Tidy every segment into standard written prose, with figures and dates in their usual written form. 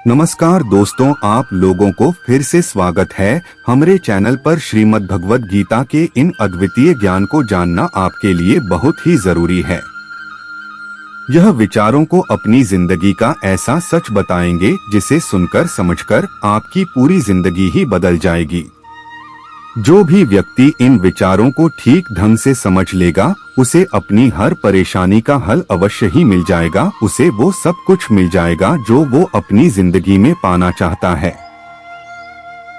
नमस्कार दोस्तों, आप लोगों को फिर से स्वागत है हमारे चैनल पर। श्रीमद् भगवद गीता के इन अद्वितीय ज्ञान को जानना आपके लिए बहुत ही जरूरी है। यह विचारों को अपनी जिंदगी का ऐसा सच बताएंगे जिसे सुनकर समझकर आपकी पूरी जिंदगी ही बदल जाएगी। जो भी व्यक्ति इन विचारों को ठीक ढंग से समझ लेगा उसे अपनी हर परेशानी का हल अवश्य ही मिल जाएगा। उसे वो सब कुछ मिल जाएगा जो वो अपनी जिंदगी में पाना चाहता है।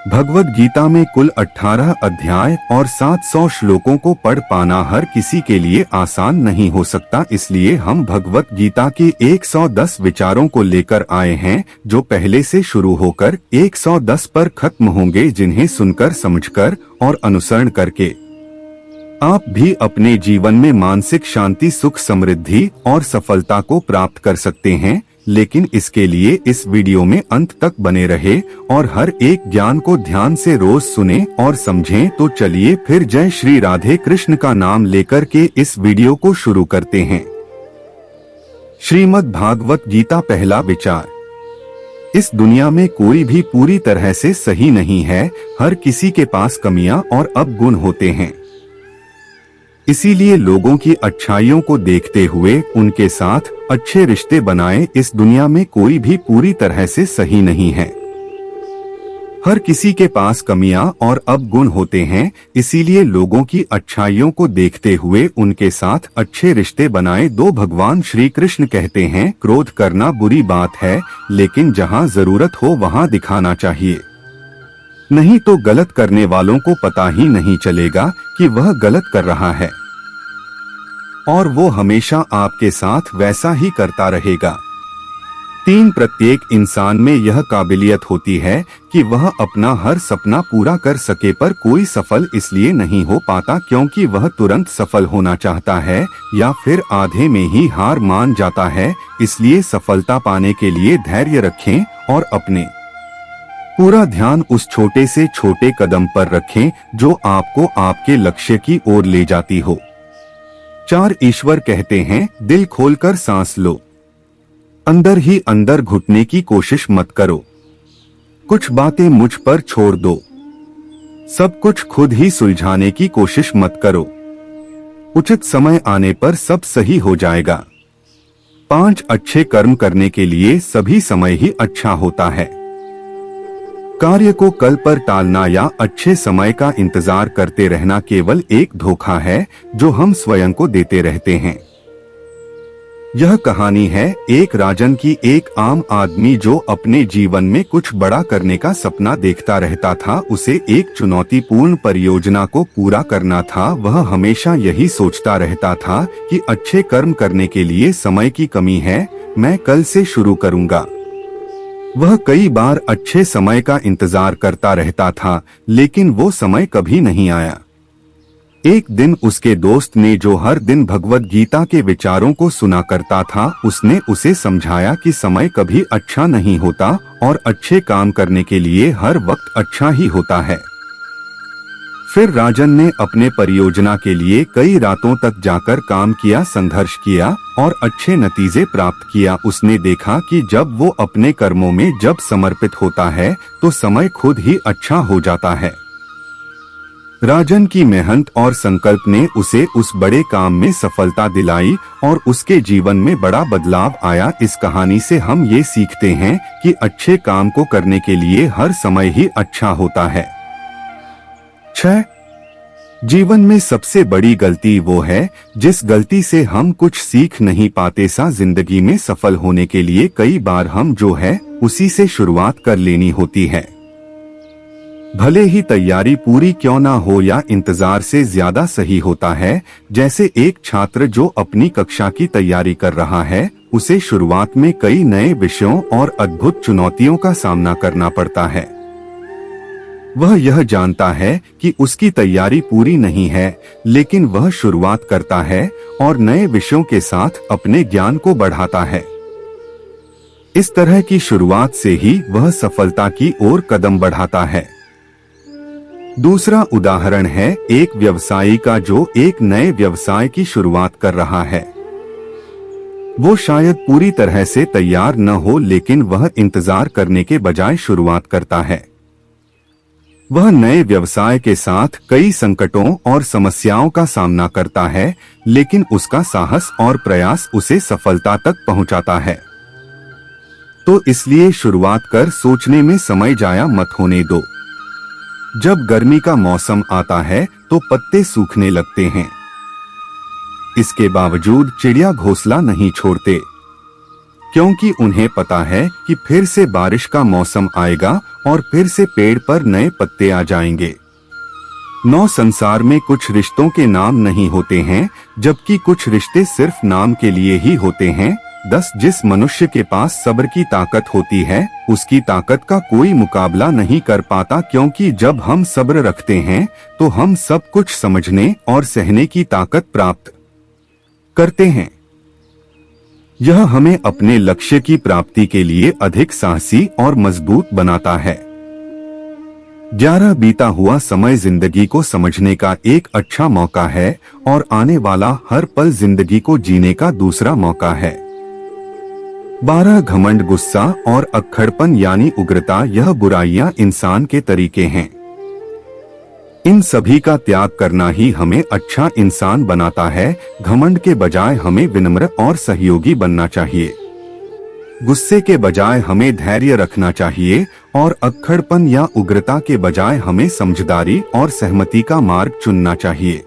भगवद गीता में कुल 18 अध्याय और 700 श्लोकों को पढ़ पाना हर किसी के लिए आसान नहीं हो सकता। इसलिए हम भगवद गीता के 110 विचारों को लेकर आए हैं जो पहले से शुरू होकर 110 पर खत्म होंगे, जिन्हें सुनकर समझकर और अनुसरण करके आप भी अपने जीवन में मानसिक शांति, सुख, समृद्धि और सफलता को प्राप्त कर सकते हैं। लेकिन इसके लिए इस वीडियो में अंत तक बने रहे और हर एक ज्ञान को ध्यान से रोज सुने और समझें। तो चलिए फिर जय श्री राधे कृष्ण का नाम लेकर के इस वीडियो को शुरू करते हैं। श्रीमद् भागवत गीता, पहला विचार। इस दुनिया में कोई भी पूरी तरह से सही नहीं है। हर किसी के पास कमियां और अवगुण होते हैं। इसीलिए लोगों की अच्छाइयों को देखते हुए उनके साथ अच्छे रिश्ते बनाएं। इस दुनिया में कोई भी पूरी तरह से सही नहीं है। हर किसी के पास कमियां और अवगुण होते हैं। इसीलिए लोगों की अच्छाइयों को देखते हुए उनके साथ अच्छे रिश्ते बनाएं। दो भगवान श्री कृष्ण कहते हैं, क्रोध करना बुरी बात है, लेकिन जहां जरूरत हो वहां दिखाना चाहिए। नहीं तो गलत करने वालों को पता ही नहीं चलेगा कि वह गलत कर रहा है और वो हमेशा आपके साथ वैसा ही करता रहेगा। 3, प्रत्येक इंसान में यह काबिलियत होती है कि वह अपना हर सपना पूरा कर सके, पर कोई सफल इसलिए नहीं हो पाता क्योंकि वह तुरंत सफल होना चाहता है या फिर आधे में ही हार मान जाता है। इसलिए सफलता पाने के लिए धैर्य रखें और अपने पूरा ध्यान उस छोटे से छोटे कदम पर रखें जो आपको आपके लक्ष्य की ओर ले जाती हो। 4, ईश्वर कहते हैं, दिल खोलकर सांस लो, अंदर ही अंदर घुटने की कोशिश मत करो। कुछ बातें मुझ पर छोड़ दो, सब कुछ खुद ही सुलझाने की कोशिश मत करो। उचित समय आने पर सब सही हो जाएगा। 5, अच्छे कर्म करने के लिए सभी समय ही अच्छा होता है। कार्य को कल पर टालना या अच्छे समय का इंतजार करते रहना केवल एक धोखा है जो हम स्वयं को देते रहते हैं। यह कहानी है एक राजन की। एक आम आदमी जो अपने जीवन में कुछ बड़ा करने का सपना देखता रहता था। उसे एक चुनौतीपूर्ण परियोजना को पूरा करना था। वह हमेशा यही सोचता रहता था कि अच्छे कर्म करने के लिए समय की कमी है, मैं कल से शुरू करूंगा। वह कई बार अच्छे समय का इंतजार करता रहता था, लेकिन वो समय कभी नहीं आया। एक दिन उसके दोस्त ने, जो हर दिन भगवद गीता के विचारों को सुना करता था, उसने उसे समझाया कि समय कभी अच्छा नहीं होता और अच्छे काम करने के लिए हर वक्त अच्छा ही होता है। फिर राजन ने अपने परियोजना के लिए कई रातों तक जाकर काम किया, संघर्ष किया और अच्छे नतीजे प्राप्त किया। उसने देखा कि जब वो अपने कर्मों में जब समर्पित होता है तो समय खुद ही अच्छा हो जाता है। राजन की मेहनत और संकल्प ने उसे उस बड़े काम में सफलता दिलाई और उसके जीवन में बड़ा बदलाव आया। इस कहानी से हम ये सीखते हैं कि अच्छे काम को करने के लिए हर समय ही अच्छा होता है। 6, जीवन में सबसे बड़ी गलती वो है जिस गलती से हम कुछ सीख नहीं पाते। जिंदगी में सफल होने के लिए कई बार हम जो है उसी से शुरुआत कर लेनी होती है। भले ही तैयारी पूरी क्यों ना हो या इंतजार से ज्यादा सही होता है। जैसे एक छात्र जो अपनी कक्षा की तैयारी कर रहा है, उसे शुरुआत में कई नए विषयों और अद्भुत चुनौतियों का सामना करना पड़ता है। वह यह जानता है कि उसकी तैयारी पूरी नहीं है, लेकिन वह शुरुआत करता है और नए विषयों के साथ अपने ज्ञान को बढ़ाता है। इस तरह की शुरुआत से ही वह सफलता की ओर कदम बढ़ाता है। दूसरा उदाहरण है एक व्यवसायी का जो एक नए व्यवसाय की शुरुआत कर रहा है। वो शायद पूरी तरह से तैयार न हो, लेकिन वह इंतजार करने के बजाय शुरुआत करता है। वह नए व्यवसाय के साथ कई संकटों और समस्याओं का सामना करता है, लेकिन उसका साहस और प्रयास उसे सफलता तक पहुंचाता है। तो इसलिए शुरुआत कर सोचने में समय जाया मत होने दो। जब गर्मी का मौसम आता है तो पत्ते सूखने लगते हैं। इसके बावजूद चिड़िया घोंसला नहीं छोड़ते, क्योंकि उन्हें पता है कि फिर से बारिश का मौसम आएगा और फिर से पेड़ पर नए पत्ते आ जाएंगे। संसार में कुछ रिश्तों के नाम नहीं होते हैं, जबकि कुछ रिश्ते सिर्फ नाम के लिए ही होते हैं। जिस मनुष्य के पास सब्र की ताकत होती है, उसकी ताकत का कोई मुकाबला नहीं कर पाता, क्योंकि जब हम सब्र रखते हैं तो हम सब कुछ समझने और सहने की ताकत प्राप्त करते हैं। यह हमें अपने लक्ष्य की प्राप्ति के लिए अधिक साहसी और मजबूत बनाता है। 11 बीता हुआ समय जिंदगी को समझने का एक अच्छा मौका है और आने वाला हर पल जिंदगी को जीने का दूसरा मौका है। 12 घमंड, गुस्सा और अक्खड़पन यानी उग्रता, यह बुराइयां इंसान के तरीके हैं। इन सभी का त्याग करना ही हमें अच्छा इंसान बनाता है। घमंड के बजाय हमें विनम्र और सहयोगी बनना चाहिए। गुस्से के बजाय हमें धैर्य रखना चाहिए और अक्खड़पन या उग्रता के बजाय हमें समझदारी और सहमति का मार्ग चुनना चाहिए।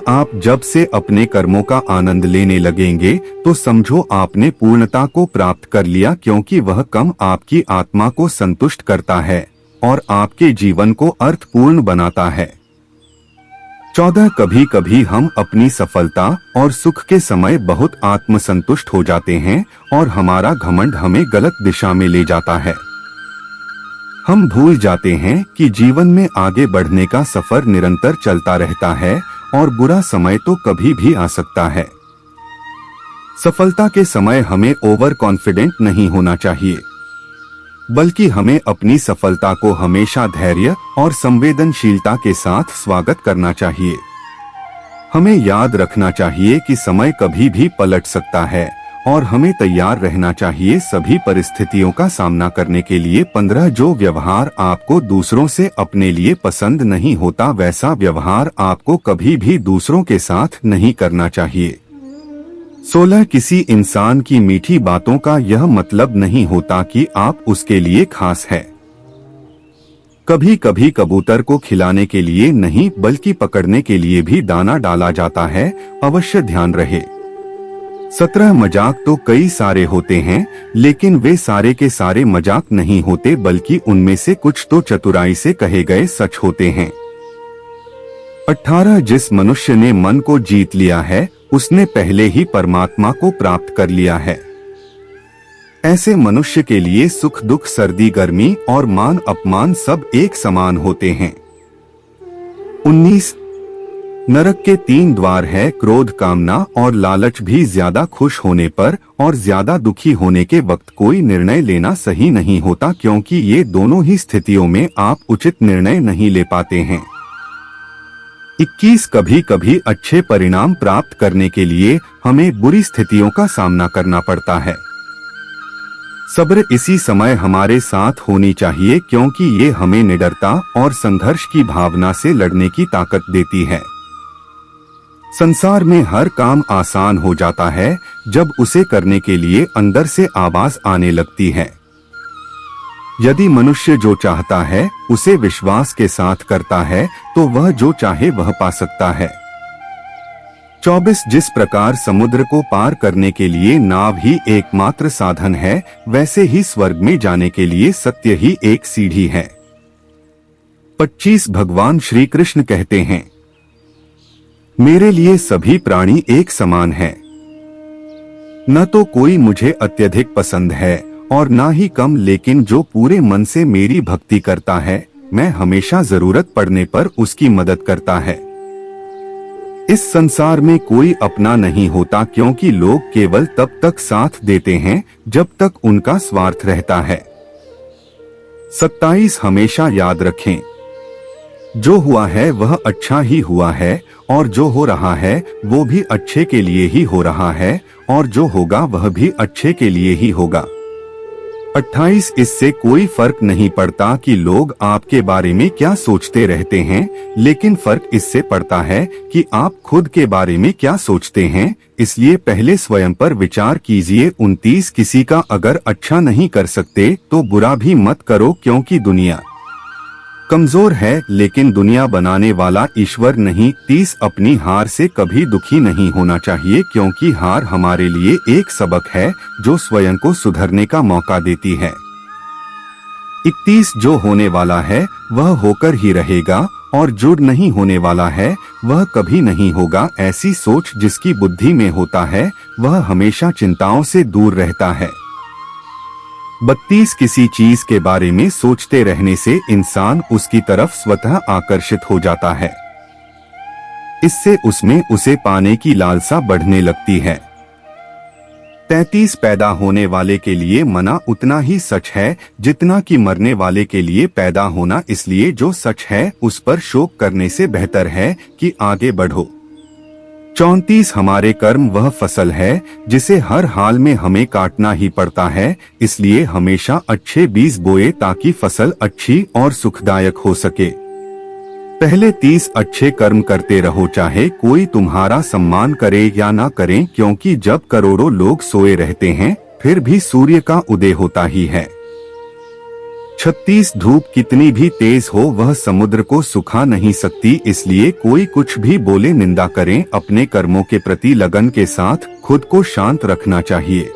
आप जब से अपने कर्मों का आनंद लेने लगेंगे तो समझो आपने पूर्णता को प्राप्त कर लिया, क्योंकि वह कम आपकी आत्मा को संतुष्ट करता है और आपके जीवन को अर्थपूर्ण बनाता है। 14 कभी कभी हम अपनी सफलता और सुख के समय बहुत आत्मसंतुष्ट हो जाते हैं और हमारा घमंड हमें गलत दिशा में ले जाता है। हम भूल जाते हैं कि जीवन में आगे बढ़ने का सफर निरंतर चलता रहता है और बुरा समय तो कभी भी आ सकता है। सफलता के समय हमें ओवर कॉन्फिडेंट नहीं होना चाहिए, बल्कि हमें अपनी सफलता को हमेशा धैर्य और संवेदनशीलता के साथ स्वागत करना चाहिए। हमें याद रखना चाहिए कि समय कभी भी पलट सकता है और हमें तैयार रहना चाहिए सभी परिस्थितियों का सामना करने के लिए। 15 जो व्यवहार आपको दूसरों से अपने लिए पसंद नहीं होता, वैसा व्यवहार आपको कभी भी दूसरों के साथ नहीं करना चाहिए। 16 किसी इंसान की मीठी बातों का यह मतलब नहीं होता कि आप उसके लिए खास है। कभी कभी कबूतर को खिलाने के लिए नहीं, बल्कि पकड़ने के लिए भी दाना डाला जाता है, अवश्य ध्यान रहे। 17 मजाक तो कई सारे होते हैं, लेकिन वे सारे के सारे मजाक नहीं होते, बल्कि उनमें से कुछ तो चतुराई से कहे गए सच होते हैं। 18 जिस मनुष्य ने मन को जीत लिया है, उसने पहले ही परमात्मा को प्राप्त कर लिया है। ऐसे मनुष्य के लिए सुख दुख, सर्दी गर्मी और मान अपमान सब एक समान होते हैं। 19 नरक के 3 द्वार है, क्रोध, कामना और लालच भी। ज्यादा खुश होने पर और ज्यादा दुखी होने के वक्त कोई निर्णय लेना सही नहीं होता, क्योंकि ये दोनों ही स्थितियों में आप उचित निर्णय नहीं ले पाते हैं। 21 कभी कभी अच्छे परिणाम प्राप्त करने के लिए हमें बुरी स्थितियों का सामना करना पड़ता है। सब्र इसी समय हमारे साथ होनी चाहिए, क्योंकि ये हमें निडरता और संघर्ष की भावना से लड़ने की ताकत देती है। संसार में हर काम आसान हो जाता है जब उसे करने के लिए अंदर से आवाज आने लगती है। यदि मनुष्य जो चाहता है उसे विश्वास के साथ करता है तो वह जो चाहे वह पा सकता है। 24 जिस प्रकार समुद्र को पार करने के लिए नाव ही एकमात्र साधन है, वैसे ही स्वर्ग में जाने के लिए सत्य ही एक सीढ़ी है। 25 भगवान श्री कृष्ण कहते हैं, मेरे लिए सभी प्राणी एक समान है। न तो कोई मुझे अत्यधिक पसंद है और ना ही कम, लेकिन जो पूरे मन से मेरी भक्ति करता है, मैं हमेशा जरूरत पड़ने पर उसकी मदद करता है। इस संसार में कोई अपना नहीं होता, क्योंकि लोग केवल तब तक साथ देते हैं जब तक उनका स्वार्थ रहता है। 27 हमेशा याद रखें, जो हुआ है वह अच्छा ही हुआ है, और जो हो रहा है वो भी अच्छे के लिए ही हो रहा है, और जो होगा वह भी अच्छे के लिए ही होगा। 28 इससे कोई फर्क नहीं पड़ता कि लोग आपके बारे में क्या सोचते रहते हैं, लेकिन फर्क इससे पड़ता है कि आप खुद के बारे में क्या सोचते हैं। इसलिए पहले स्वयं पर विचार कीजिए। 29 किसी का अगर अच्छा नहीं कर सकते तो बुरा भी मत करो, क्योंकि दुनिया कमजोर है लेकिन दुनिया बनाने वाला ईश्वर नहीं। 30 अपनी हार से कभी दुखी नहीं होना चाहिए, क्योंकि हार हमारे लिए एक सबक है जो स्वयं को सुधरने का मौका देती है। 31 जो होने वाला है वह होकर ही रहेगा, और जो नहीं होने वाला है वह कभी नहीं होगा। ऐसी सोच जिसकी बुद्धि में होता है वह हमेशा चिंताओं से दूर रहता है। 32 किसी चीज के बारे में सोचते रहने से इंसान उसकी तरफ स्वतः आकर्षित हो जाता है। इससे उसमें उसे पाने की लालसा बढ़ने लगती है। 33 पैदा होने वाले के लिए मना उतना ही सच है जितना कि मरने वाले के लिए पैदा होना, इसलिए जो सच है उस पर शोक करने से बेहतर है कि आगे बढ़ो। 34 हमारे कर्म वह फसल है जिसे हर हाल में हमें काटना ही पड़ता है, इसलिए हमेशा अच्छे बीज बोए ताकि फसल अच्छी और सुखदायक हो सके। पहले 30 अच्छे कर्म करते रहो, चाहे कोई तुम्हारा सम्मान करे या ना करे, क्योंकि जब करोड़ों लोग सोए रहते हैं फिर भी सूर्य का उदय होता ही है। 36 धूप कितनी भी तेज हो वह समुद्र को सुखा नहीं सकती, इसलिए कोई कुछ भी बोले निंदा करें, अपने कर्मों के प्रति लगन के साथ खुद को शांत रखना चाहिए।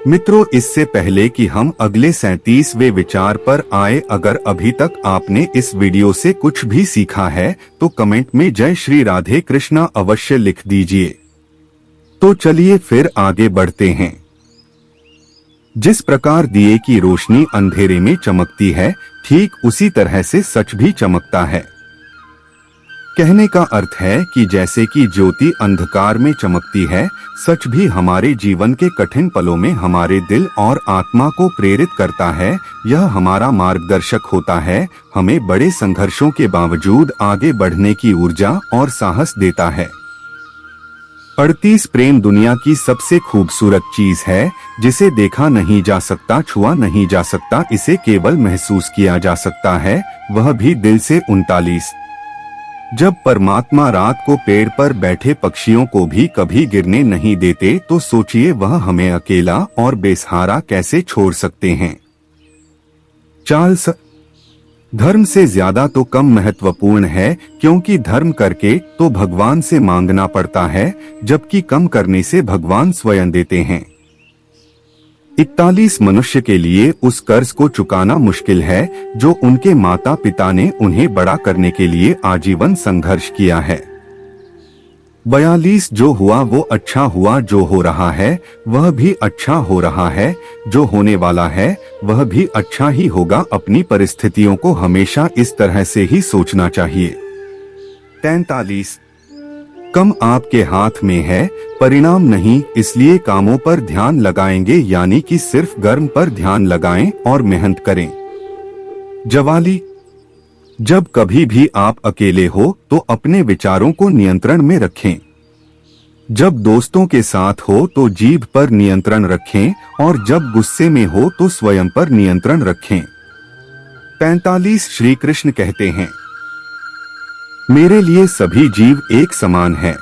मित्रों, इससे पहले कि हम अगले 37वें विचार पर आए, अगर अभी तक आपने इस वीडियो से कुछ भी सीखा है तो कमेंट में जय श्री राधे कृष्णा अवश्य लिख दीजिए। तो चलिए फिर आगे बढ़ते हैं। जिस प्रकार दिए की रोशनी अंधेरे में चमकती है, ठीक उसी तरह से सच भी चमकता है। कहने का अर्थ है कि जैसे कि ज्योति अंधकार में चमकती है, सच भी हमारे जीवन के कठिन पलों में हमारे दिल और आत्मा को प्रेरित करता है। यह हमारा मार्गदर्शक होता है, हमें बड़े संघर्षों के बावजूद आगे बढ़ने की ऊर्जा और साहस देता है। 38 प्रेम दुनिया की सबसे खूबसूरत चीज है जिसे देखा नहीं जा सकता, छुआ नहीं जा सकता, इसे केवल महसूस किया जा सकता है, वह भी दिल से। 39 जब परमात्मा रात को पेड़ पर बैठे पक्षियों को भी कभी गिरने नहीं देते तो सोचिए वह हमें अकेला और बेसहारा कैसे छोड़ सकते हैं। चार्ल्स धर्म से ज्यादा तो कम महत्वपूर्ण है, क्योंकि धर्म करके तो भगवान से मांगना पड़ता है, जबकि कम करने से भगवान स्वयं देते हैं। 41 मनुष्य के लिए उस कर्ज को चुकाना मुश्किल है जो उनके माता पिता ने उन्हें बड़ा करने के लिए आजीवन संघर्ष किया है। 42 जो हुआ वो अच्छा हुआ, जो हो रहा है वह भी अच्छा हो रहा है, जो होने वाला है वह भी अच्छा ही होगा। अपनी परिस्थितियों को हमेशा इस तरह से ही सोचना चाहिए। 43 कम आपके हाथ में है, परिणाम नहीं, इसलिए कामों पर ध्यान लगाएंगे, यानी कि सिर्फ कर्म पर ध्यान लगाएं और मेहनत करें। 44 जब कभी भी आप अकेले हो तो अपने विचारों को नियंत्रण में रखें। जब दोस्तों के साथ हो तो जीभ पर नियंत्रण रखें, और जब गुस्से में हो तो स्वयं पर नियंत्रण रखें। 45 श्री कृष्ण कहते हैं, मेरे लिए सभी जीव एक समान है,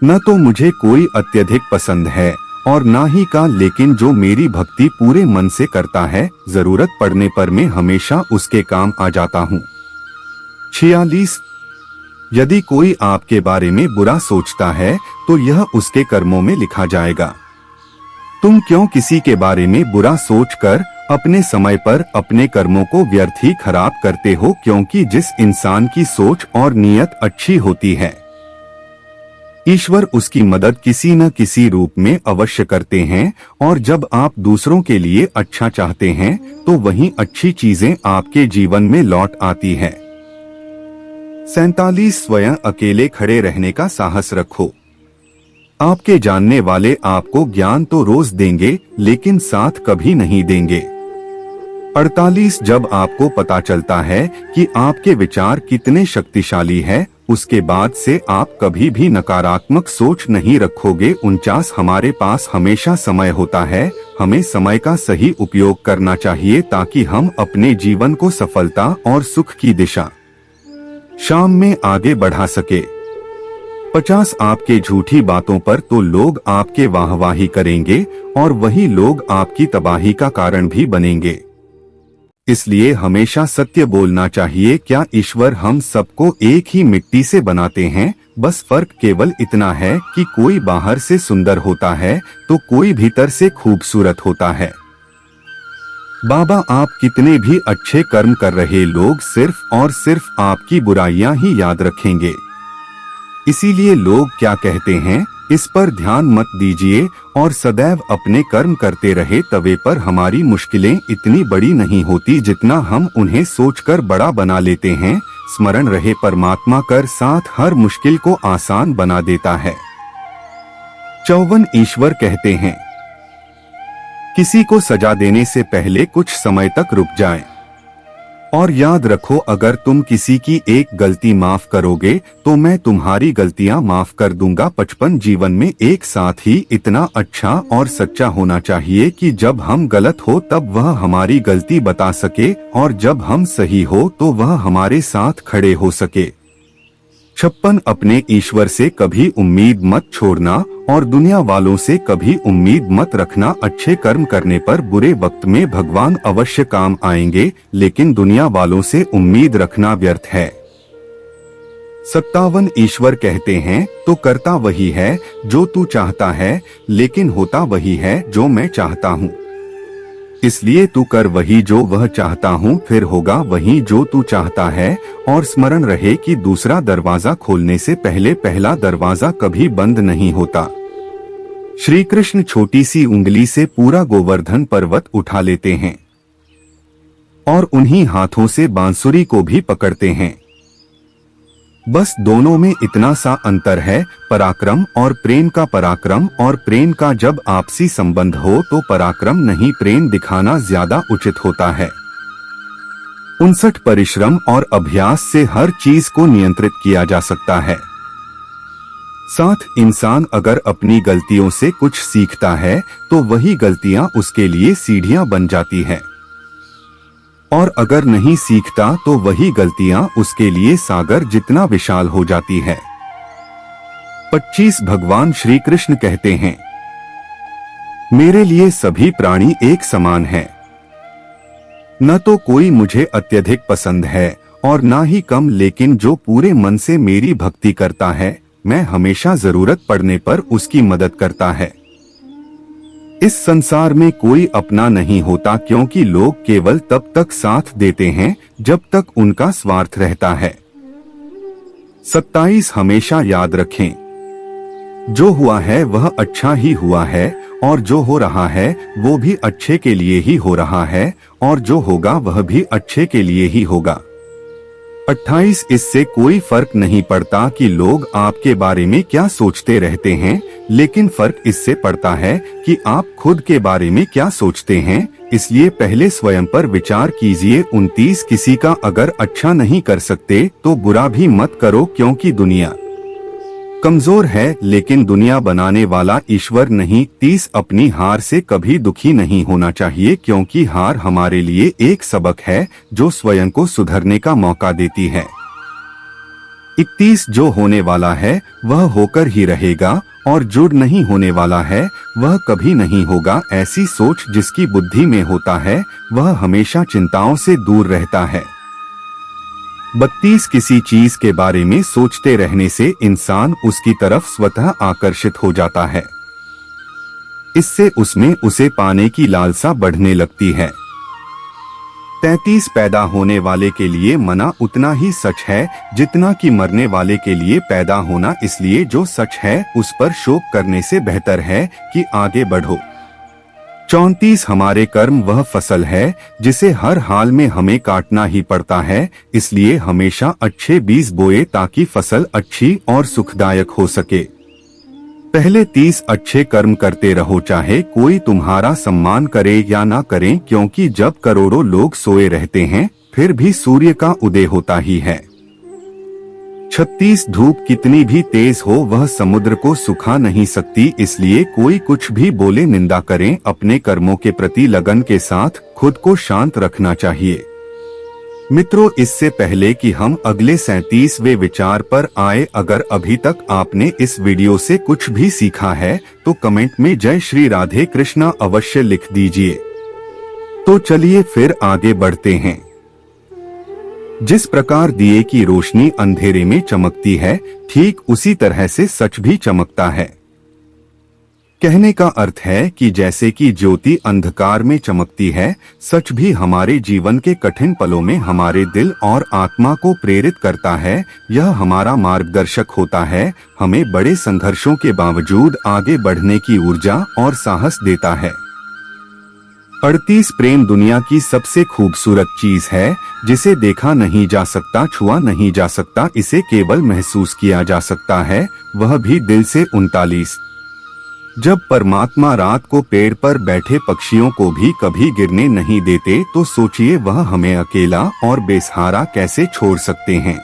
न तो मुझे कोई अत्यधिक पसंद है और ना ही का, लेकिन जो मेरी भक्ति पूरे मन से करता है, जरूरत पड़ने पर मैं हमेशा उसके काम आ जाता हूँ। 46 यदि कोई आपके बारे में बुरा सोचता है तो यह उसके कर्मों में लिखा जाएगा। तुम क्यों किसी के बारे में बुरा सोचकर अपने समय पर अपने कर्मों को व्यर्थ ही खराब करते हो, क्योंकि जिस इंसान की सोच और नीयत अच्छी होती है, ईश्वर उसकी मदद किसी न किसी रूप में अवश्य करते हैं, और जब आप दूसरों के लिए अच्छा चाहते हैं तो वहीं अच्छी चीजें आपके जीवन में लौट आती है। 47 स्वयं अकेले खड़े रहने का साहस रखो। आपके जानने वाले आपको ज्ञान तो रोज देंगे, लेकिन साथ कभी नहीं देंगे। 48 जब आपको पता चलता है कि आपके विचार कितने शक्तिशाली है, उसके बाद से आप कभी भी नकारात्मक सोच नहीं रखोगे। 49 हमारे पास हमेशा समय होता है, हमें समय का सही उपयोग करना चाहिए ताकि हम अपने जीवन को सफलता और सुख की दिशा शाम में आगे बढ़ा सके। 50 आपके झूठी बातों पर तो लोग आपके वाहवाही करेंगे और वही लोग आपकी तबाही का कारण भी बनेंगे। इसलिए हमेशा सत्य बोलना चाहिए। क्या ईश्वर हम सबको एक ही मिट्टी से बनाते हैं? बस फर्क केवल इतना है कि कोई बाहर से सुंदर होता है तो कोई भीतर से खूबसूरत होता है। बाबा, आप कितने भी अच्छे कर्म कर रहे लोग सिर्फ और सिर्फ आपकी बुराइयां ही याद रखेंगे। इसीलिए लोग क्या कहते हैं, इस पर ध्यान मत दीजिए और सदैव अपने कर्म करते रहे। तवे पर हमारी मुश्किलें इतनी बड़ी नहीं होती जितना हम उन्हें सोचकर बड़ा बना लेते हैं। स्मरण रहे, परमात्मा कर साथ हर मुश्किल को आसान बना देता है। 54 ईश्वर कहते हैं, किसी को सजा देने से पहले कुछ समय तक रुक जाएं। और याद रखो, अगर तुम किसी की एक गलती माफ करोगे तो मैं तुम्हारी गलतियां माफ कर दूंगा। 55 जीवन में एक साथ ही इतना अच्छा और सच्चा होना चाहिए कि जब हम गलत हो तब वह हमारी गलती बता सके और जब हम सही हो तो वह हमारे साथ खड़े हो सके। 56 अपने ईश्वर से कभी उम्मीद मत छोड़ना और दुनिया वालों से कभी उम्मीद मत रखना। अच्छे कर्म करने पर बुरे वक्त में भगवान अवश्य काम आएंगे, लेकिन दुनिया वालों से उम्मीद रखना व्यर्थ है। 57 ईश्वर कहते हैं, तो करता वही है जो तू चाहता है, लेकिन होता वही है जो मैं चाहता हूँ। इसलिए तू कर वही जो वह चाहता हूँ, फिर होगा वही जो तू चाहता है। और स्मरण रहे कि दूसरा दरवाजा खोलने से पहले पहला दरवाजा कभी बंद नहीं होता। श्री कृष्ण छोटी सी उंगली से पूरा गोवर्धन पर्वत उठा लेते हैं और उन्हीं हाथों से बांसुरी को भी पकड़ते हैं। बस दोनों में इतना सा अंतर है, पराक्रम और प्रेम का। पराक्रम और प्रेम का जब आपसी संबंध हो तो पराक्रम नहीं, प्रेम दिखाना ज्यादा उचित होता है। 59 परिश्रम और अभ्यास से हर चीज को नियंत्रित किया जा सकता है। 7 इंसान अगर अपनी गलतियों से कुछ सीखता है तो वही गलतियां उसके लिए सीढ़ियां बन जाती है, और अगर नहीं सीखता तो वही गलतियां उसके लिए सागर जितना विशाल हो जाती है। 25 भगवान श्री कृष्ण कहते हैं, मेरे लिए सभी प्राणी एक समान हैं। न तो कोई मुझे अत्यधिक पसंद है और ना ही कम, लेकिन जो पूरे मन से मेरी भक्ति करता है, मैं हमेशा जरूरत पड़ने पर उसकी मदद करता है। इस संसार में कोई अपना नहीं होता, क्योंकि लोग केवल तब तक साथ देते हैं जब तक उनका स्वार्थ रहता है। 27 हमेशा याद रखें, जो हुआ है वह अच्छा ही हुआ है और जो हो रहा है वो भी अच्छे के लिए ही हो रहा है और जो होगा वह भी अच्छे के लिए ही होगा। 28 इससे कोई फर्क नहीं पड़ता कि लोग आपके बारे में क्या सोचते रहते हैं, लेकिन फर्क इससे पड़ता है कि आप खुद के बारे में क्या सोचते हैं। इसलिए पहले स्वयं पर विचार कीजिए। 29 किसी का अगर अच्छा नहीं कर सकते तो बुरा भी मत करो, क्योंकि दुनिया कमजोर है लेकिन दुनिया बनाने वाला ईश्वर नहीं। 30 अपनी हार से कभी दुखी नहीं होना चाहिए, क्योंकि हार हमारे लिए एक सबक है जो स्वयं को सुधरने का मौका देती है। 31 जो होने वाला है वह होकर ही रहेगा और जो नहीं होने वाला है वह कभी नहीं होगा। ऐसी सोच जिसकी बुद्धि में होता है वह हमेशा चिंताओं से दूर रहता है। 32 किसी चीज के बारे में सोचते रहने से इंसान उसकी तरफ स्वतः आकर्षित हो जाता है। इससे उसमें उसे पाने की लालसा बढ़ने लगती है। 33 पैदा होने वाले के लिए मना उतना ही सच है जितना कि मरने वाले के लिए पैदा होना। इसलिए जो सच है उस पर शोक करने से बेहतर है कि आगे बढ़ो। 34 हमारे कर्म वह फसल है जिसे हर हाल में हमें काटना ही पड़ता है। इसलिए हमेशा अच्छे बीज बोए ताकि फसल अच्छी और सुखदायक हो सके। पहले 30 अच्छे कर्म करते रहो, चाहे कोई तुम्हारा सम्मान करे या ना करे, क्योंकि जब करोड़ों लोग सोए रहते हैं फिर भी सूर्य का उदय होता ही है। 36 धूप कितनी भी तेज हो वह समुद्र को सुखा नहीं सकती, इसलिए कोई कुछ भी बोले निंदा करें, अपने कर्मों के प्रति लगन के साथ खुद को शांत रखना चाहिए। मित्रों, इससे पहले कि हम अगले 37वें विचार पर आए, अगर अभी तक आपने इस वीडियो से कुछ भी सीखा है तो कमेंट में जय श्री राधे कृष्णा अवश्य लिख दीजिए। तो चलिए फिर आगे बढ़ते हैं। जिस प्रकार दिए की रोशनी अंधेरे में चमकती है, ठीक उसी तरह से सच भी चमकता है। कहने का अर्थ है कि जैसे कि ज्योति अंधकार में चमकती है, सच भी हमारे जीवन के कठिन पलों में हमारे दिल और आत्मा को प्रेरित करता है। यह हमारा मार्गदर्शक होता है, हमें बड़े संघर्षों के बावजूद आगे बढ़ने की ऊर्जा और साहस देता है। 38 प्रेम दुनिया की सबसे खूबसूरत चीज है, जिसे देखा नहीं जा सकता, छुआ नहीं जा सकता, इसे केवल महसूस किया जा सकता है, वह भी दिल से। 39 जब परमात्मा रात को पेड़ पर बैठे पक्षियों को भी कभी गिरने नहीं देते, तो सोचिए वह हमें अकेला और बेसहारा कैसे छोड़ सकते हैं।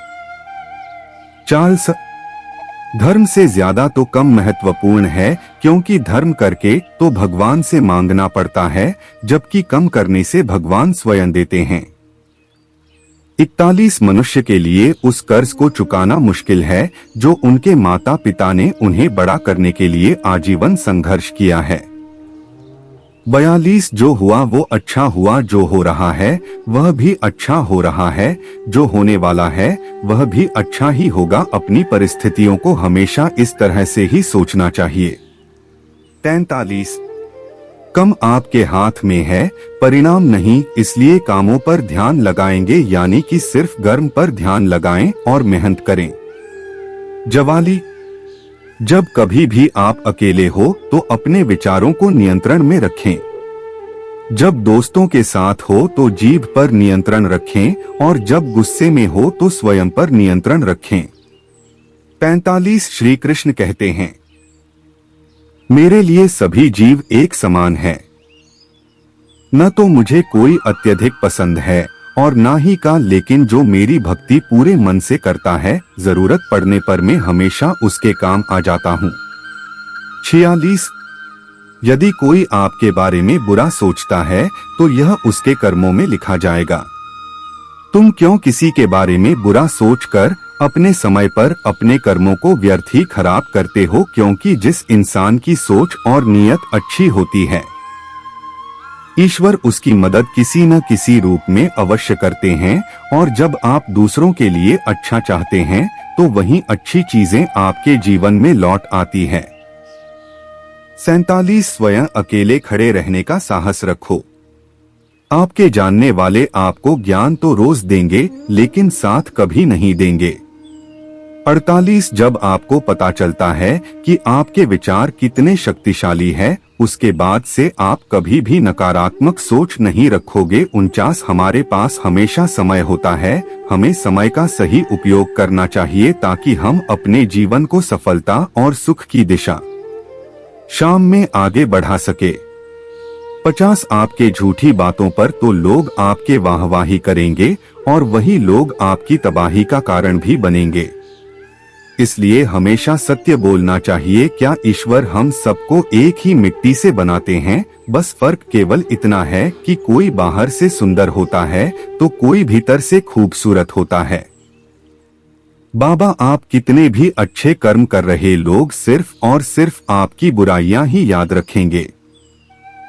चार्ल्स, धर्म से ज्यादा तो कम महत्वपूर्ण है, क्योंकि धर्म करके तो भगवान से मांगना पड़ता है, जबकि कम करने से भगवान स्वयं देते हैं। 41 मनुष्य के लिए उस कर्ज को चुकाना मुश्किल है जो उनके माता पिता ने उन्हें बड़ा करने के लिए आजीवन संघर्ष किया है। 42 जो हुआ वो अच्छा हुआ, जो हो रहा है वह भी अच्छा हो रहा है, जो होने वाला है वह भी अच्छा ही होगा। अपनी परिस्थितियों को हमेशा इस तरह से ही सोचना चाहिए। 43 कम आपके हाथ में है, परिणाम नहीं, इसलिए कामों पर ध्यान लगाएंगे, यानी कि सिर्फ कर्म पर ध्यान लगाएं और मेहनत करें। 44 जब कभी भी आप अकेले हो तो अपने विचारों को नियंत्रण में रखें। जब दोस्तों के साथ हो तो जीभ पर नियंत्रण रखें, और जब गुस्से में हो तो स्वयं पर नियंत्रण रखें। 45 श्री कृष्ण कहते हैं, मेरे लिए सभी जीव एक समान है, न तो मुझे कोई अत्यधिक पसंद है और ना ही का, लेकिन जो मेरी भक्ति पूरे मन से करता है, जरूरत पड़ने पर मैं हमेशा उसके काम आ जाता हूँ। 46 यदि कोई आपके बारे में बुरा सोचता है तो यह उसके कर्मों में लिखा जाएगा। तुम क्यों किसी के बारे में बुरा सोचकर अपने समय पर अपने कर्मों को व्यर्थ ही खराब करते हो, क्योंकि जिस इंसान की सोच और नीयत अच्छी होती है, ईश्वर उसकी मदद किसी न किसी रूप में अवश्य करते हैं, और जब आप दूसरों के लिए अच्छा चाहते हैं तो वहीं अच्छी चीजें आपके जीवन में लौट आती है। 47 स्वयं अकेले खड़े रहने का साहस रखो। आपके जानने वाले आपको ज्ञान तो रोज देंगे, लेकिन साथ कभी नहीं देंगे। 48 जब आपको पता चलता है कि आपके विचार कितने शक्तिशाली है, उसके बाद से आप कभी भी नकारात्मक सोच नहीं रखोगे। 49 हमारे पास हमेशा समय होता है, हमें समय का सही उपयोग करना चाहिए ताकि हम अपने जीवन को सफलता और सुख की दिशा शाम में आगे बढ़ा सके। 50 आपके झूठी बातों पर तो लोग आपके वाहवाही करेंगे, और वही लोग आपकी तबाही का कारण भी बनेंगे, इसलिए हमेशा सत्य बोलना चाहिए। क्या ईश्वर हम सबको एक ही मिट्टी से बनाते हैं? बस फर्क केवल इतना है कि कोई बाहर से सुंदर होता है तो कोई भीतर से खूबसूरत होता है। बाबा, आप कितने भी अच्छे कर्म कर रहे लोग सिर्फ और सिर्फ आपकी बुराइयां ही याद रखेंगे।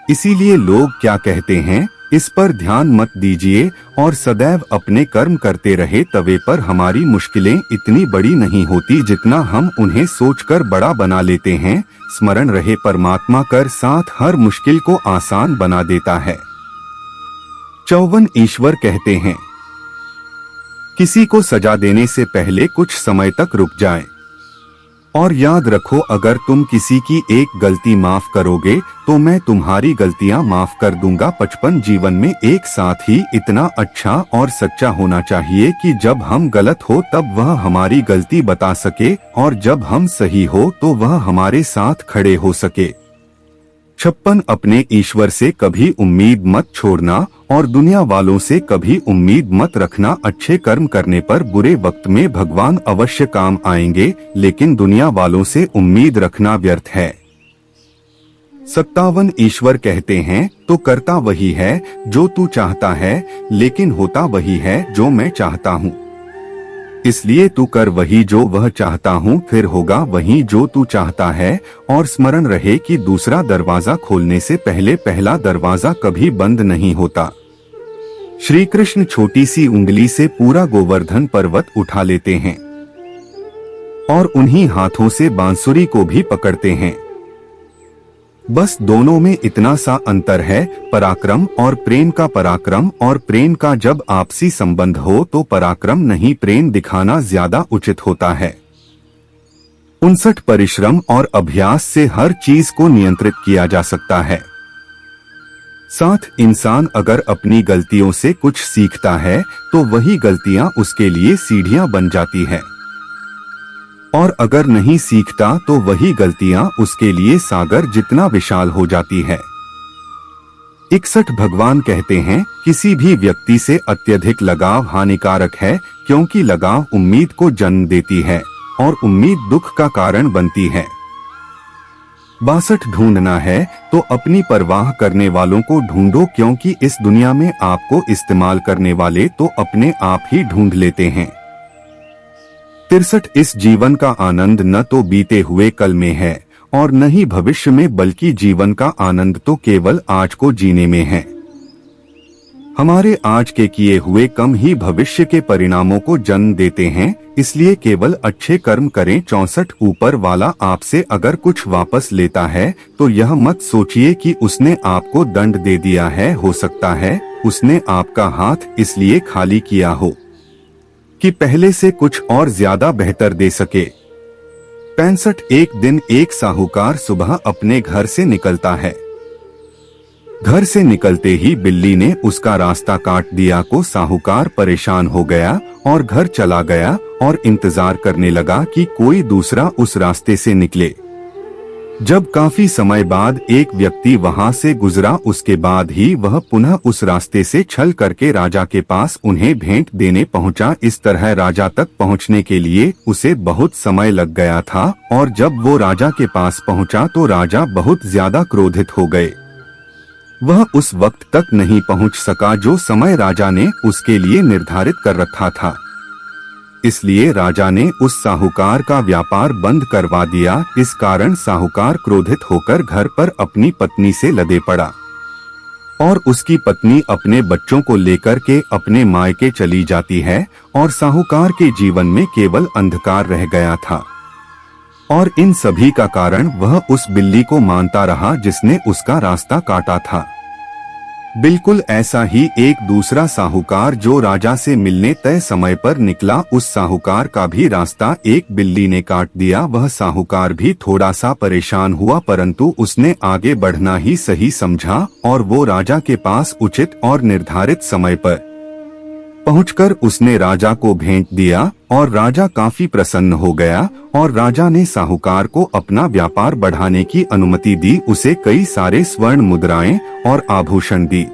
इसीलिए लोग क्या कहते हैं, इस पर ध्यान मत दीजिए और सदैव अपने कर्म करते रहे। तवे पर हमारी मुश्किलें इतनी बड़ी नहीं होती जितना हम उन्हें सोचकर बड़ा बना लेते हैं। स्मरण रहे, परमात्मा कर साथ हर मुश्किल को आसान बना देता है। 54 ईश्वर कहते हैं, किसी को सजा देने से पहले कुछ समय तक रुक जाएं और याद रखो, अगर तुम किसी की एक गलती माफ करोगे तो मैं तुम्हारी गलतियां माफ कर दूंगा। 55 जीवन में एक साथ ही इतना अच्छा और सच्चा होना चाहिए कि जब हम गलत हो तब वह हमारी गलती बता सके और जब हम सही हो तो वह हमारे साथ खड़े हो सके। 56 अपने ईश्वर से कभी उम्मीद मत छोड़ना और दुनिया वालों से कभी उम्मीद मत रखना। अच्छे कर्म करने पर बुरे वक्त में भगवान अवश्य काम आएंगे, लेकिन दुनिया वालों से उम्मीद रखना व्यर्थ है। 57 ईश्वर कहते हैं तो करता वही है जो तू चाहता है, लेकिन होता वही है जो मैं चाहता हूँ। इसलिए तू कर वही जो वह चाहता हूँ, फिर होगा वही जो तू चाहता है। और स्मरण रहे कि दूसरा दरवाजा खोलने से पहले पहला दरवाजा कभी बंद नहीं होता। श्री कृष्ण छोटी सी उंगली से पूरा गोवर्धन पर्वत उठा लेते हैं और उन्हीं हाथों से बांसुरी को भी पकड़ते हैं। बस दोनों में इतना सा अंतर है, पराक्रम और प्रेम का। पराक्रम और प्रेम का जब आपसी संबंध हो तो पराक्रम नहीं, प्रेम दिखाना ज्यादा उचित होता है। 59 परिश्रम और अभ्यास से हर चीज को नियंत्रित किया जा सकता है। 7 इंसान अगर अपनी गलतियों से कुछ सीखता है तो वही गलतियां उसके लिए सीढ़ियां बन जाती है, और अगर नहीं सीखता तो वही गलतियां उसके लिए सागर जितना विशाल हो जाती है। 61 भगवान कहते हैं किसी भी व्यक्ति से अत्यधिक लगाव हानिकारक है, क्योंकि लगाव उम्मीद को जन्म देती है और उम्मीद दुख का कारण बनती है। 62 ढूंढना है तो अपनी परवाह करने वालों को ढूंढो, क्योंकि इस दुनिया में आपको इस्तेमाल करने वाले तो अपने आप ही ढूंढ लेते हैं। 63 इस जीवन का आनंद न तो बीते हुए कल में है और न ही भविष्य में, बल्कि जीवन का आनंद तो केवल आज को जीने में है। हमारे आज के किए हुए कम ही भविष्य के परिणामों को जन्म देते हैं, इसलिए केवल अच्छे कर्म करें। 64 ऊपर वाला आपसे अगर कुछ वापस लेता है तो यह मत सोचिए कि उसने आपको दंड दे दिया है, हो सकता है उसने आपका हाथ इसलिए खाली किया हो कि पहले से कुछ और ज्यादा बेहतर दे सके। 65 एक दिन एक साहूकार सुबह अपने घर से निकलता है। घर से निकलते ही बिल्ली ने उसका रास्ता काट दिया को साहूकार परेशान हो गया और घर चला गया और इंतजार करने लगा कि कोई दूसरा उस रास्ते से निकले। जब काफी समय बाद एक व्यक्ति वहां से गुजरा, उसके बाद ही वह पुनः उस रास्ते से छल करके राजा के पास उन्हें भेंट देने पहुंचा। इस तरह राजा तक पहुंचने के लिए उसे बहुत समय लग गया था, और जब वो राजा के पास पहुंचा तो राजा बहुत ज्यादा क्रोधित हो गए। वह उस वक्त तक नहीं पहुंच सका जो समय राजा ने उसके लिए निर्धारित कर रखा था। इसलिए राजा ने उस साहूकार का व्यापार बंद करवा दिया। इस कारण साहूकार क्रोधित होकर घर पर अपनी पत्नी से लदे पड़ा और उसकी पत्नी अपने बच्चों को लेकर के अपने मायके चली जाती है और साहूकार के जीवन में केवल अंधकार रह गया था। और इन सभी का कारण वह उस बिल्ली को मानता रहा जिसने उसका रास्ता काटा था। बिल्कुल ऐसा ही एक दूसरा साहूकार जो राजा से मिलने तय समय पर निकला, उस साहूकार का भी रास्ता एक बिल्ली ने काट दिया। वह साहूकार भी थोड़ा सा परेशान हुआ, परंतु उसने आगे बढ़ना ही सही समझा और वो राजा के पास उचित और निर्धारित समय पर पहुंचकर उसने राजा को भेंट दिया और राजा काफी प्रसन्न हो गया और राजा ने साहूकार को अपना व्यापार बढ़ाने की अनुमति दी। उसे कई सारे स्वर्ण मुद्राएं और आभूषण दी।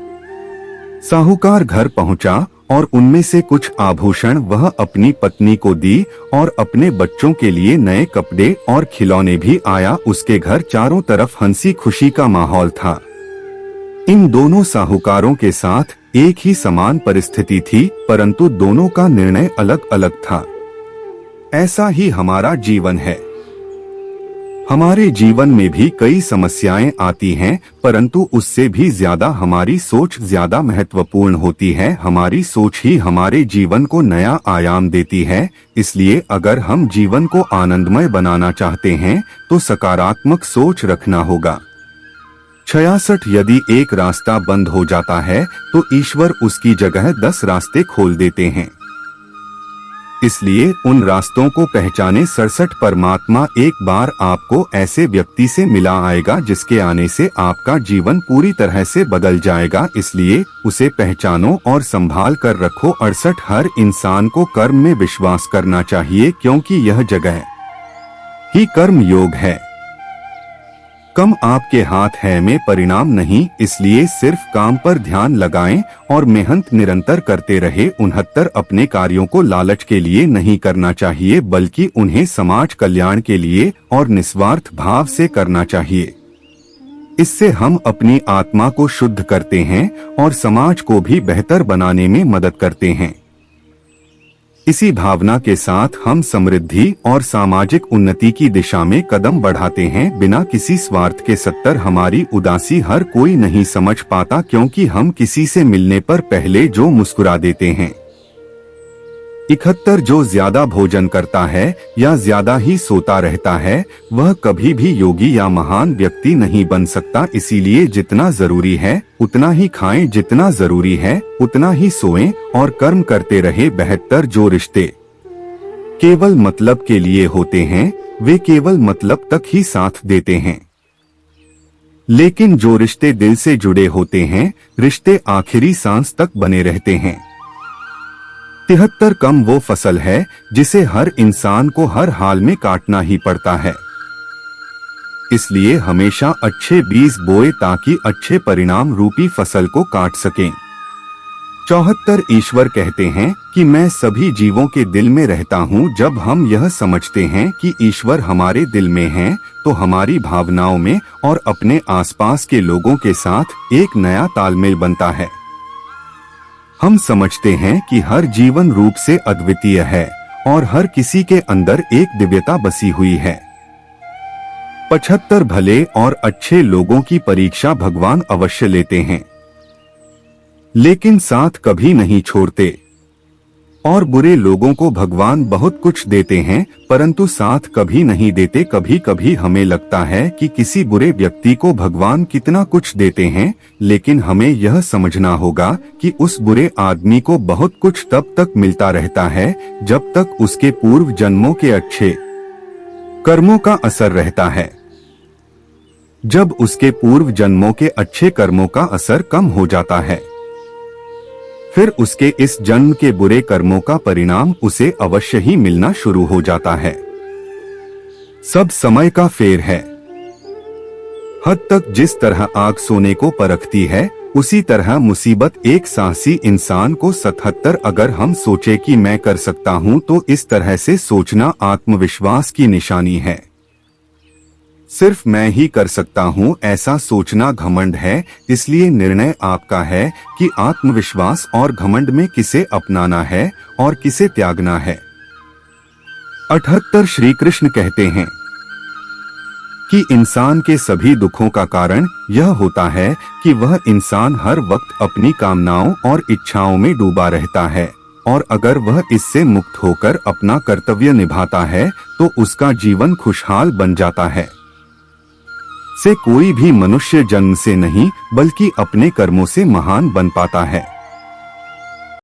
साहूकार घर पहुंचा और उनमें से कुछ आभूषण वह अपनी पत्नी को दी और अपने बच्चों के लिए नए कपड़े और खिलौने भी आया। उसके घर चारों तरफ हंसी खुशी का माहौल था। इन दोनों साहूकारों के साथ एक ही समान परिस्थिति थी, परंतु दोनों का निर्णय अलग अलग था। ऐसा ही हमारा जीवन है। हमारे जीवन में भी कई समस्याएं आती हैं, परंतु उससे भी ज्यादा हमारी सोच ज्यादा महत्वपूर्ण होती है। हमारी सोच ही हमारे जीवन को नया आयाम देती है। इसलिए अगर हम जीवन को आनंदमय बनाना चाहते हैं तो सकारात्मक सोच रखना होगा। 66 यदि एक रास्ता बंद हो जाता है तो ईश्वर उसकी जगह 10 रास्ते खोल देते हैं। इसलिए उन रास्तों को पहचाने। 67 परमात्मा एक बार आपको ऐसे व्यक्ति से मिला आएगा जिसके आने से आपका जीवन पूरी तरह से बदल जाएगा, इसलिए उसे पहचानो और संभाल कर रखो। 68 हर इंसान को कर्म में विश्वास करना चाहिए, क्योंकि यह जगह ही कर्म योग है। कम आपके हाथ है में परिणाम नहीं, इसलिए सिर्फ काम पर ध्यान लगाएं और मेहनत निरंतर करते रहे। 69 अपने कार्यों को लालच के लिए नहीं करना चाहिए, बल्कि उन्हें समाज कल्याण के लिए और निस्वार्थ भाव से करना चाहिए। इससे हम अपनी आत्मा को शुद्ध करते हैं और समाज को भी बेहतर बनाने में मदद करते हैं। इसी भावना के साथ हम समृद्धि और सामाजिक उन्नति की दिशा में कदम बढ़ाते हैं, बिना किसी स्वार्थ के। 70 हमारी उदासी हर कोई नहीं समझ पाता, क्योंकि हम किसी से मिलने पर पहले जो मुस्कुरा देते हैं। 71 जो ज्यादा भोजन करता है या ज्यादा ही सोता रहता है, वह कभी भी योगी या महान व्यक्ति नहीं बन सकता। इसीलिए जितना जरूरी है उतना ही खाएं, जितना जरूरी है उतना ही सोएं और कर्म करते रहे। 72 जो रिश्ते केवल मतलब के लिए होते हैं, वे केवल मतलब तक ही साथ देते हैं, लेकिन जो रिश्ते दिल से जुड़े होते हैं, रिश्ते आखिरी सांस तक बने रहते हैं। 73 कम वो फसल है जिसे हर इंसान को हर हाल में काटना ही पड़ता है, इसलिए हमेशा अच्छे बीज बोए ताकि अच्छे परिणाम रूपी फसल को काट सकें। 74 ईश्वर कहते हैं कि मैं सभी जीवों के दिल में रहता हूँ। जब हम यह समझते हैं कि ईश्वर हमारे दिल में है, तो हमारी भावनाओं में और अपने आसपास के लोगों के साथ एक नया तालमेल बनता है। हम समझते हैं कि हर जीवन रूप से अद्वितीय है और हर किसी के अंदर एक दिव्यता बसी हुई है। 75 भले और अच्छे लोगों की परीक्षा भगवान अवश्य लेते हैं, लेकिन साथ कभी नहीं छोड़ते, और बुरे लोगों को भगवान बहुत कुछ देते हैं परंतु साथ कभी नहीं देते। कभी कभी हमें लगता है कि किसी बुरे व्यक्ति को भगवान कितना कुछ देते हैं, लेकिन हमें यह समझना होगा कि उस बुरे आदमी को बहुत कुछ तब तक मिलता रहता है जब तक उसके पूर्व जन्मों के अच्छे कर्मों का असर रहता है। जब उसके पूर्व जन्मों के अच्छे कर्मों का असर कम हो जाता है, फिर उसके इस जन्म के बुरे कर्मों का परिणाम उसे अवश्य ही मिलना शुरू हो जाता है। सब समय का फेर है। हद तक जिस तरह आग सोने को परखती है, उसी तरह मुसीबत एक साहसी इंसान को 77 अगर हम सोचे कि मैं कर सकता हूं, तो इस तरह से सोचना आत्मविश्वास की निशानी है। सिर्फ मैं ही कर सकता हूँ ऐसा सोचना घमंड है। इसलिए निर्णय आपका है कि आत्मविश्वास और घमंड में किसे अपनाना है और किसे त्यागना है। 78 श्री कृष्ण कहते हैं कि इंसान के सभी दुखों का कारण यह होता है कि वह इंसान हर वक्त अपनी कामनाओं और इच्छाओं में डूबा रहता है, और अगर वह इससे मुक्त होकर अपना कर्तव्य निभाता है तो उसका जीवन खुशहाल बन जाता है। से कोई भी मनुष्य जन्म से नहीं बल्कि अपने कर्मों से महान बन पाता है।